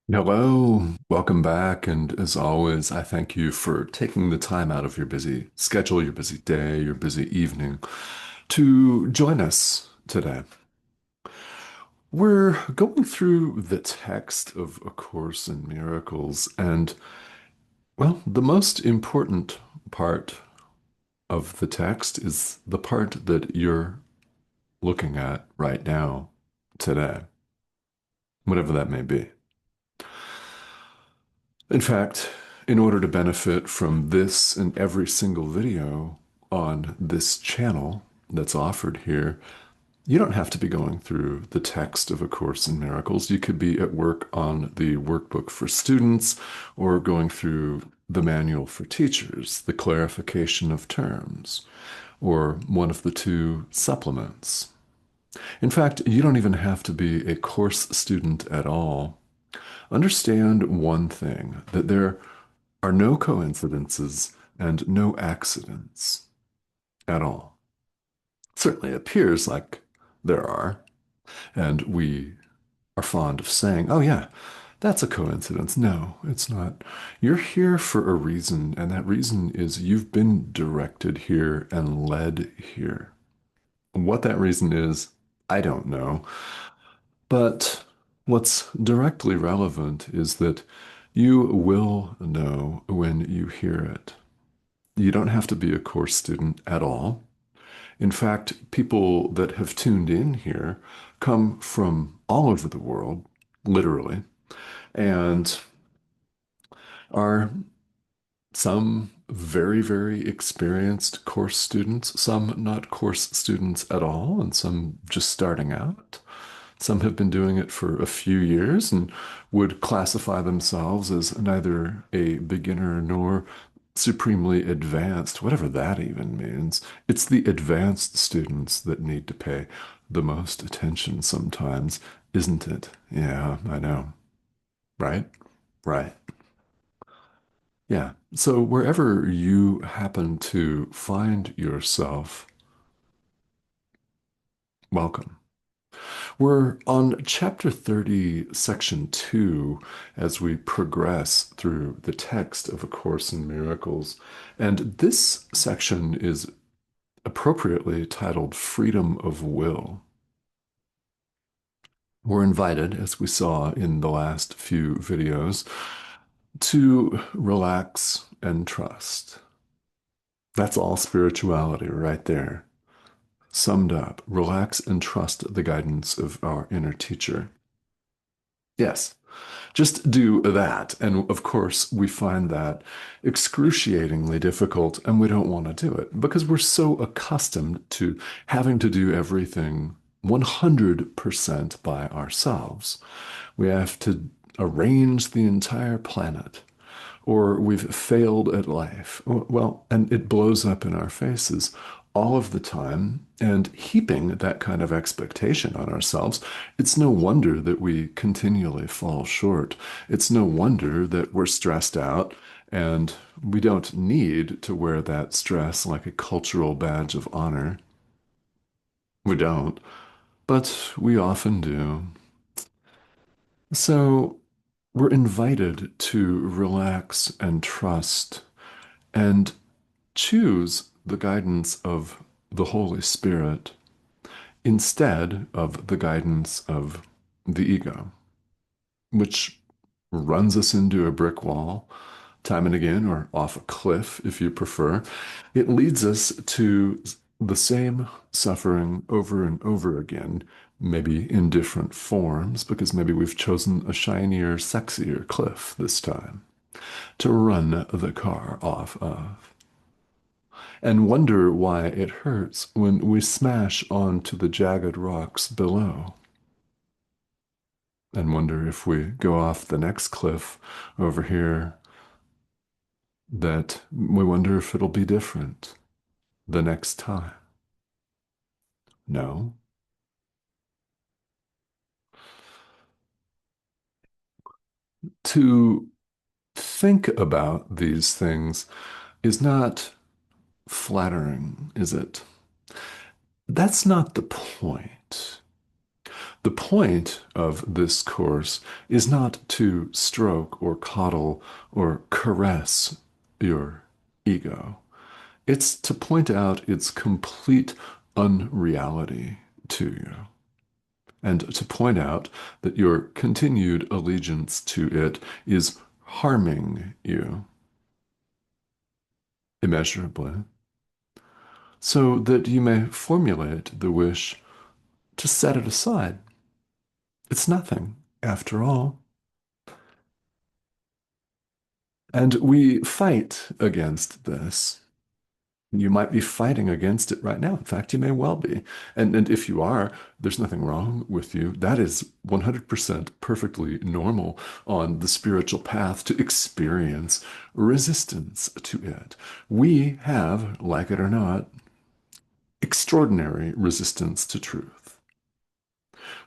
Hello, welcome back. And as always, I thank you for taking the time out of your busy schedule, your busy day, your busy evening to join us today. We're going through the text of A Course in Miracles, and well, the most important part of the text is the part that you're looking at right now, today, whatever that may be. In fact, in order to benefit from this and every single video on this channel that's offered here, you don't have to be going through the text of A Course in Miracles. You could be at work on the workbook for students or going through the manual for teachers, the clarification of terms, or one of the two supplements. In fact, you don't even have to be a course student at all. Understand one thing, that there are no coincidences and no accidents at all. It certainly appears like there are, and we are fond of saying, oh, yeah, that's a coincidence. No, it's not. You're here for a reason, and that reason is you've been directed here and led here. What that reason is, I don't know. But what's directly relevant is that you will know when you hear it. You don't have to be a course student at all. In fact, people that have tuned in here come from all over the world, literally, and are some very, very experienced course students, some not course students at all, and some just starting out. Some have been doing it for a few years and would classify themselves as neither a beginner nor supremely advanced, whatever that even means. It's the advanced students that need to pay the most attention sometimes, isn't it? Yeah, I know. Right? Right. Yeah. So wherever you happen to find yourself, welcome. We're on chapter 30, section 2, as we progress through the text of A Course in Miracles. And this section is appropriately titled Freedom of Will. We're invited, as we saw in the last few videos, to relax and trust. That's all spirituality right there. Summed up, relax and trust the guidance of our inner teacher. Yes, just do that. And of course, we find that excruciatingly difficult, and we don't want to do it because we're so accustomed to having to do everything 100% by ourselves. We have to arrange the entire planet, or we've failed at life. Well, and it blows up in our faces all of the time. And heaping that kind of expectation on ourselves, it's no wonder that we continually fall short. It's no wonder that we're stressed out, and we don't need to wear that stress like a cultural badge of honor. We don't, but we often do. So we're invited to relax and trust and choose the guidance of the Holy Spirit instead of the guidance of the ego, which runs us into a brick wall time and again, or off a cliff if you prefer. It leads us to the same suffering over and over again, maybe in different forms, because maybe we've chosen a shinier, sexier cliff this time to run the car off of, and wonder why it hurts when we smash onto the jagged rocks below, and wonder if we go off the next cliff over here, that we wonder if it'll be different the next time. No. To think about these things is not flattering, is it? That's not the point. The point of this course is not to stroke or coddle or caress your ego. It's to point out its complete unreality to you, and to point out that your continued allegiance to it is harming you immeasurably, so that you may formulate the wish to set it aside. It's nothing, after all. And we fight against this. You might be fighting against it right now. In fact, you may well be. And if you are, there's nothing wrong with you. That is 100% perfectly normal on the spiritual path to experience resistance to it. We have, like it or not, extraordinary resistance to truth.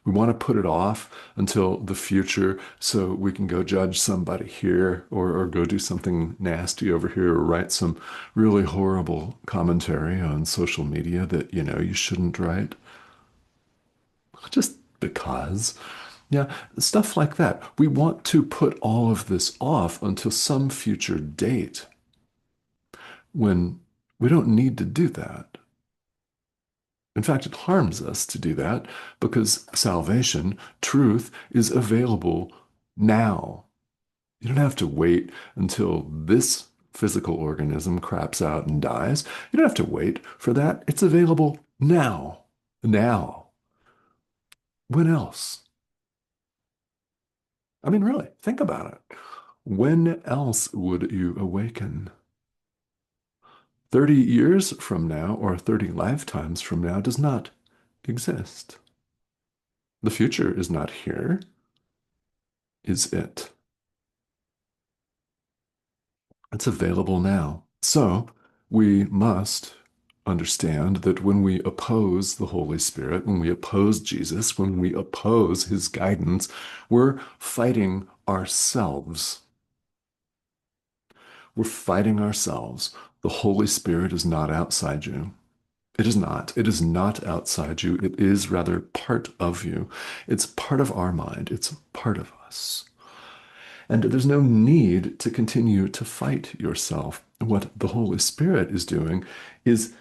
We want to put it off until the future so we can go judge somebody here or go do something nasty over here or write some really horrible commentary on social media that, you shouldn't write. Just because. Yeah, stuff like that. We want to put all of this off until some future date when we don't need to do that. In fact, it harms us to do that because salvation, truth, is available now. You don't have to wait until this physical organism craps out and dies. You don't have to wait for that. It's available now. Now. When else? I mean, really, think about it. When else would you awaken? 30 years from now or 30 lifetimes from now does not exist. The future is not here, is it? It's available now. So we must understand that when we oppose the Holy Spirit, when we oppose Jesus, when we oppose his guidance, we're fighting ourselves. We're fighting ourselves. The Holy Spirit is not outside you. It is not. It is not outside you. It is rather part of you. It's part of our mind. It's part of us. And there's no need to continue to fight yourself. What the Holy Spirit is doing is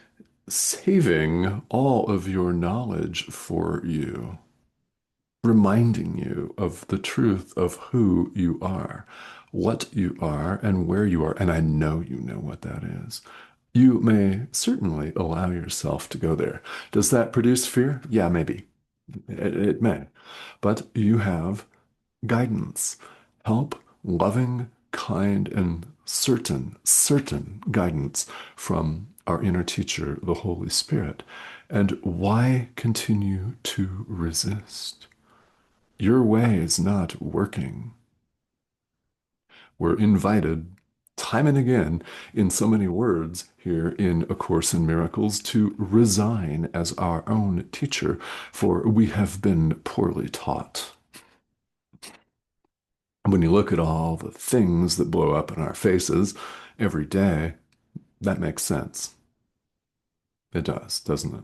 saving all of your knowledge for you, reminding you of the truth of who you are, what you are, and where you are. And I know you know what that is. You may certainly allow yourself to go there. Does that produce fear? Yeah, maybe. It may. But you have guidance, help, loving, kind, and certain guidance from our inner teacher, the Holy Spirit. And why continue to resist? Your way is not working. We're invited time and again in so many words here in A Course in Miracles to resign as our own teacher, for we have been poorly taught. When you look at all the things that blow up in our faces every day, that makes sense. It does, doesn't it?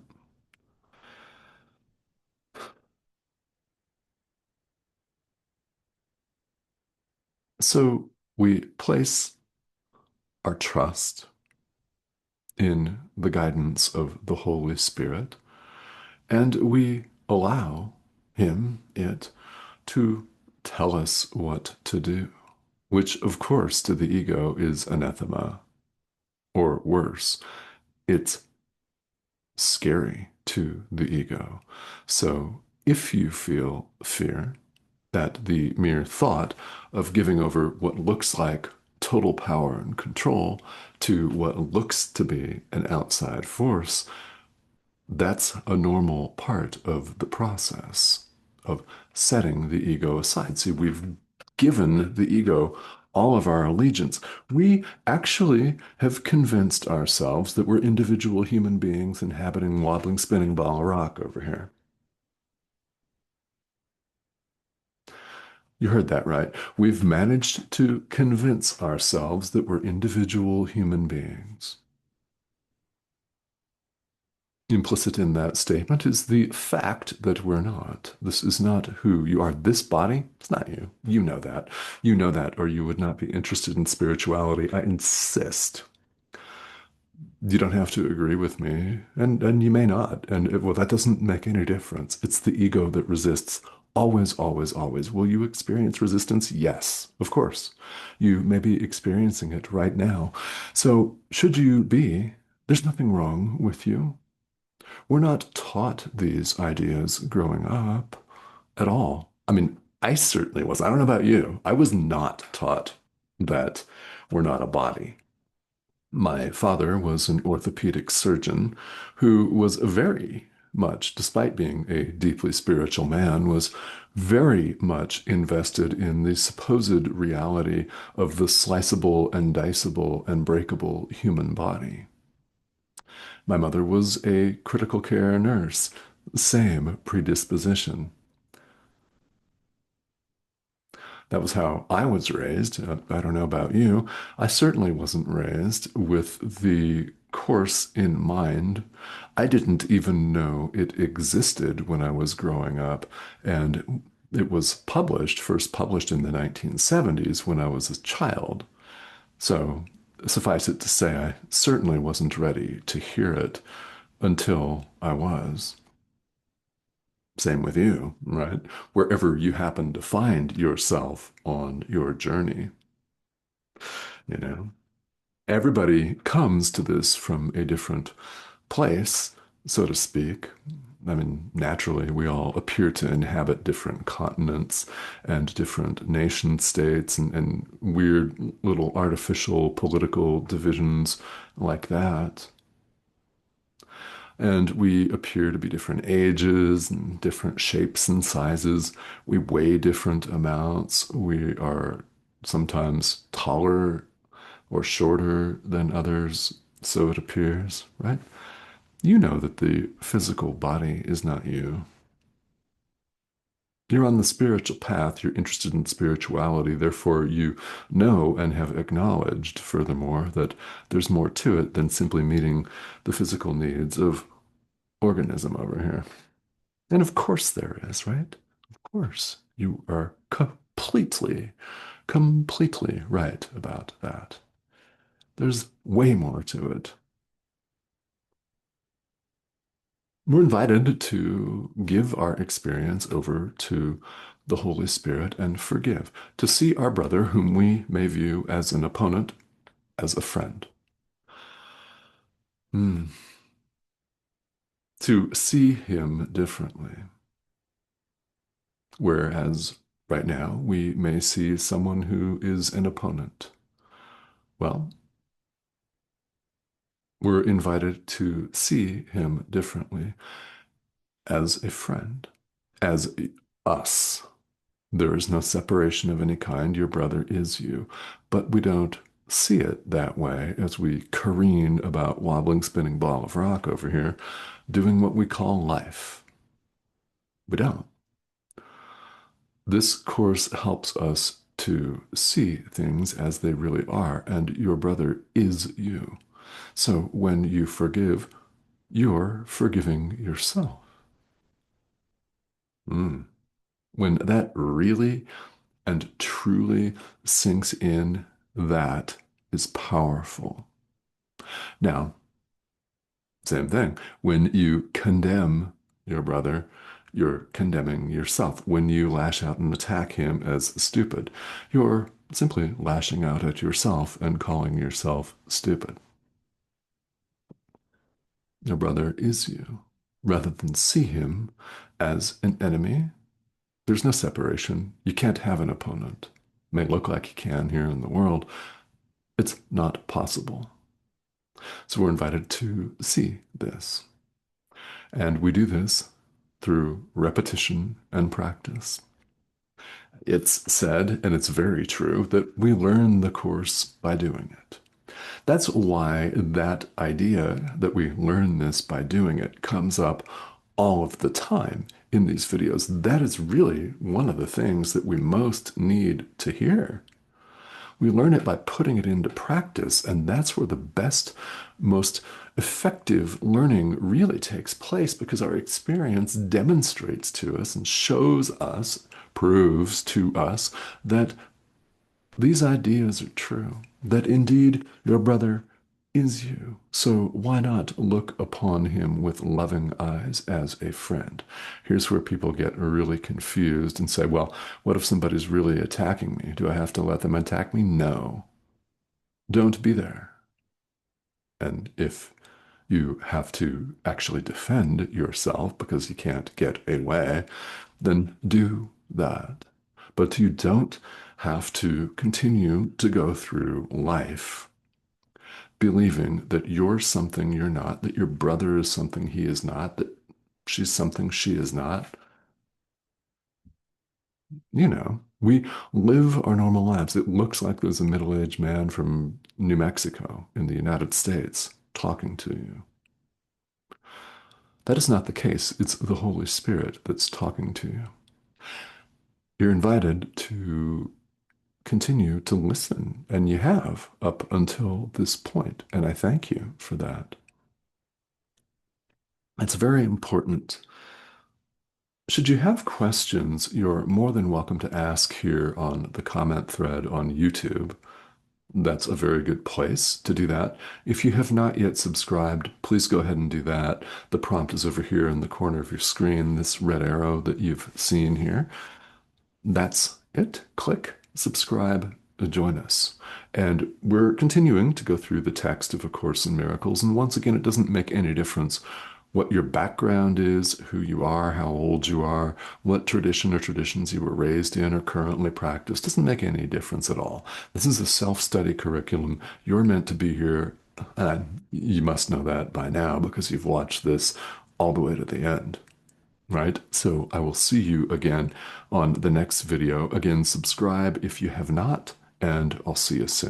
So we place our trust in the guidance of the Holy Spirit, and we allow Him, it, to tell us what to do, which, of course, to the ego is anathema, or worse, it's scary to the ego. So if you feel fear, that the mere thought of giving over what looks like total power and control to what looks to be an outside force, that's a normal part of the process of setting the ego aside. See, we've given the ego all of our allegiance. We actually have convinced ourselves that we're individual human beings inhabiting wobbling, spinning ball of rock over here. You heard that right. We've managed to convince ourselves that we're individual human beings. Implicit in that statement is the fact that we're not. This is not who you are. This body, it's not you. You know that. You know that, or you would not be interested in spirituality. I insist. You don't have to agree with me, and you may not. And well, that doesn't make any difference. It's the ego that resists. Always, always, always. Will you experience resistance? Yes, of course. You may be experiencing it right now. So, should you be, there's nothing wrong with you. We're not taught these ideas growing up at all. I mean, I certainly was. I don't know about you. I was not taught that we're not a body. My father was an orthopedic surgeon who was very much, despite being a deeply spiritual man, was very much invested in the supposed reality of the sliceable and diceable and breakable human body. My mother was a critical care nurse, same predisposition. That was how I was raised. I don't know about you. I certainly wasn't raised with the course in mind. I didn't even know it existed when I was growing up. And it was published, first published in the 1970s when I was a child. So suffice it to say, I certainly wasn't ready to hear it until I was. Same with you, right? Wherever you happen to find yourself on your journey, you know, everybody comes to this from a different place, so to speak. I mean, naturally, we all appear to inhabit different continents and different nation states and weird little artificial political divisions like that. And we appear to be different ages and different shapes and sizes. We weigh different amounts. We are sometimes taller or shorter than others, so it appears, right? You know that the physical body is not you. You're on the spiritual path. You're interested in spirituality. Therefore, you know and have acknowledged, furthermore, that there's more to it than simply meeting the physical needs of organism over here. And of course there is, right? Of course. You are completely right about that. There's way more to it. We're invited to give our experience over to the Holy Spirit and forgive, to see our brother, whom we may view as an opponent, as a friend. Mm. To see him differently. Whereas right now we may see someone who is an opponent. Well, we're invited to see him differently as a friend, as us. There is no separation of any kind. Your brother is you. But we don't see it that way as we careen about wobbling, spinning ball of rock over here, doing what we call life. We don't. This course helps us to see things as they really are, and your brother is you. So when you forgive, you're forgiving yourself. Mm. When that really and truly sinks in, that is powerful. Now, same thing. When you condemn your brother, you're condemning yourself. When you lash out and attack him as stupid, you're simply lashing out at yourself and calling yourself stupid. Your brother is you. Rather than see him as an enemy, there's no separation. You can't have an opponent. It may look like you can here in the world. It's not possible. So we're invited to see this. And we do this through repetition and practice. It's said, and it's very true, that we learn the course by doing it. That's why that idea that we learn this by doing it comes up all of the time in these videos. That is really one of the things that we most need to hear. We learn it by putting it into practice, and that's where the best, most effective learning really takes place because our experience demonstrates to us and shows us, proves to us that these ideas are true, that indeed your brother is you. So why not look upon him with loving eyes as a friend? Here's where people get really confused and say, well, what if somebody's really attacking me? Do I have to let them attack me? No. Don't be there. And if you have to actually defend yourself because you can't get away, then do that. But you don't have to continue to go through life believing that you're something you're not, that your brother is something he is not, that she's something she is not. We live our normal lives. It looks like there's a middle-aged man from New Mexico in the United States talking to you. That is not the case. It's the Holy Spirit that's talking to you. You're invited to continue to listen, and you have up until this point, and I thank you for that. It's very important. Should you have questions, you're more than welcome to ask here on the comment thread on YouTube. That's a very good place to do that. If you have not yet subscribed, please go ahead and do that. The prompt is over here in the corner of your screen, this red arrow that you've seen here. That's it. Click subscribe, join us. And we're continuing to go through the text of A Course in Miracles. And once again, it doesn't make any difference what your background is, who you are, how old you are, what tradition or traditions you were raised in or currently practice. Doesn't make any difference at all. This is a self-study curriculum. You're meant to be here. You must know that by now because you've watched this all the way to the end. Right? So I will see you again on the next video. Again, subscribe if you have not, and I'll see you soon.